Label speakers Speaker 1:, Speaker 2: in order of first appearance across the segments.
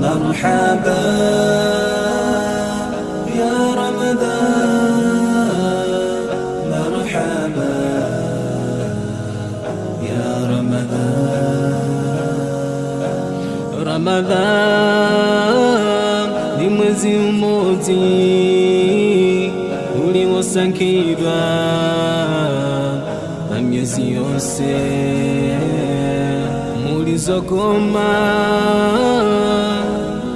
Speaker 1: مرحبا يا رمضان مرحبا يا رمضان رمضان ni mwezi mmoja uliosangirwa na miezi yose mulizokoma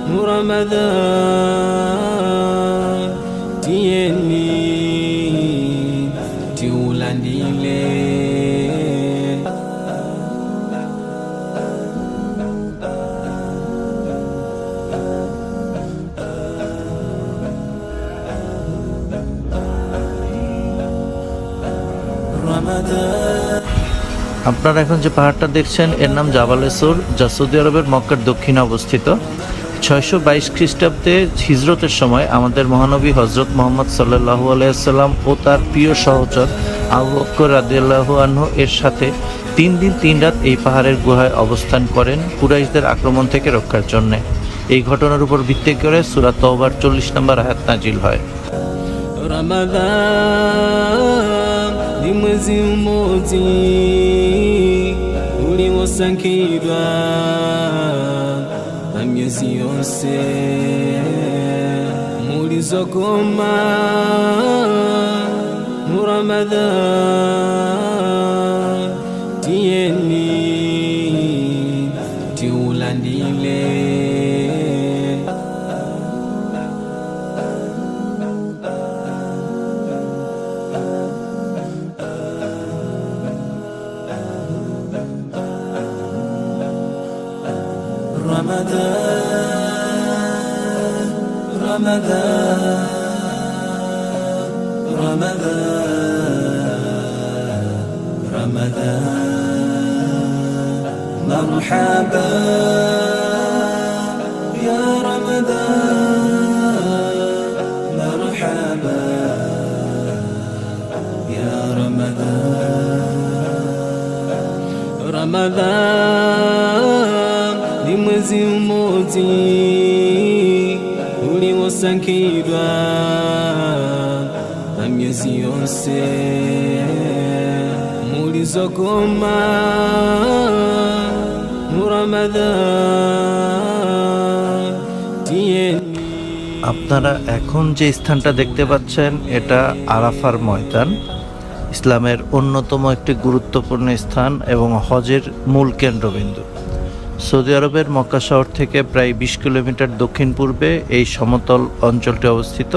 Speaker 1: mu Ramadhan tieni tiulandile
Speaker 2: আপনারা এখন যে পাহাড়টা দেখছেন এর নাম জাবালে সুর, যা সৌদি আরবের মক্কার দক্ষিণে অবস্থিত। 622 খ্রিস্টাব্দে হিজরতের সময় আমাদের মহানবী হজরত মোহাম্মদ সাল্লাল্লাহু আলাইহি সাল্লাম ও তার প্রিয় সহচর আবু বকর রাদিয়াল্লাহু আনহু এর সাথে 3 দিন 3 রাত এই পাহাড়ের গুহায় অবস্থান করেন কুরাইশদের আক্রমণ থেকে রক্ষার জন্য। এই ঘটনার উপর ভিত্তি করে সূরা তওবার 40 নম্বর আয়াত নাজিল হয়।
Speaker 1: Ramadhan ni mwezi mmoja uliosangirwa na miezi yose mulizokoma mu Ramadhan tieni tiulandile Ramadan, Ramadan, Ramadan, Ramadan, Marhaba ya Ramadan, Marhaba ya Ramadan, Ramadan ni mwezi mmoja uliosangirwa na miezi yose mulizokoma mu Ramadhan tieni।
Speaker 2: আপনারা এখন যে স্থানটা দেখতে পাচ্ছেন এটা আরাফার ময়দান, ইসলামের অন্যতম একটি গুরুত্বপূর্ণ স্থান এবং হজের মূল কেন্দ্রবিন্দু। সৌদি আরবের মক্কা শহর থেকে প্রায় 20 কিলোমিটার দক্ষিণ পূর্বে এই সমতল অঞ্চলটি অবস্থিত।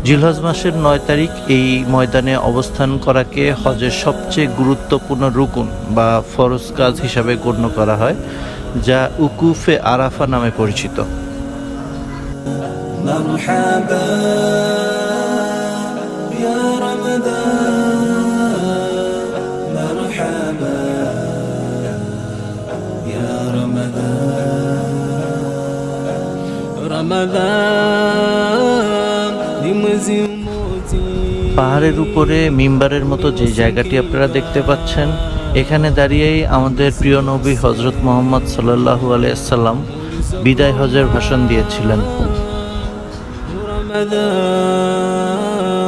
Speaker 2: জিলহজ মাসের 9 তারিখ এই ময়দানে অবস্থান করাকে হজের সবচেয়ে গুরুত্বপূর্ণ রুকুন বা ফরজ কাজ হিসাবে গণ্য করা হয়, যা উকুফে আরাফা নামে পরিচিত।
Speaker 1: مرحبا يا رمضان مرحبا يا رمضان رمضان ni mwezi mmoja।
Speaker 2: পাহাড়ের উপরে মিম্বারের মতো যে জায়গাটি আপনারা দেখতে পাচ্ছেন, এখানে দাঁড়িয়েই আমাদের প্রিয় নবী হজরত মোহাম্মদ সাল্লাল্লাহু আলাইহি সাল্লাম বিদায় হজের ভাষণ দিয়েছিলেন।
Speaker 1: Ramadan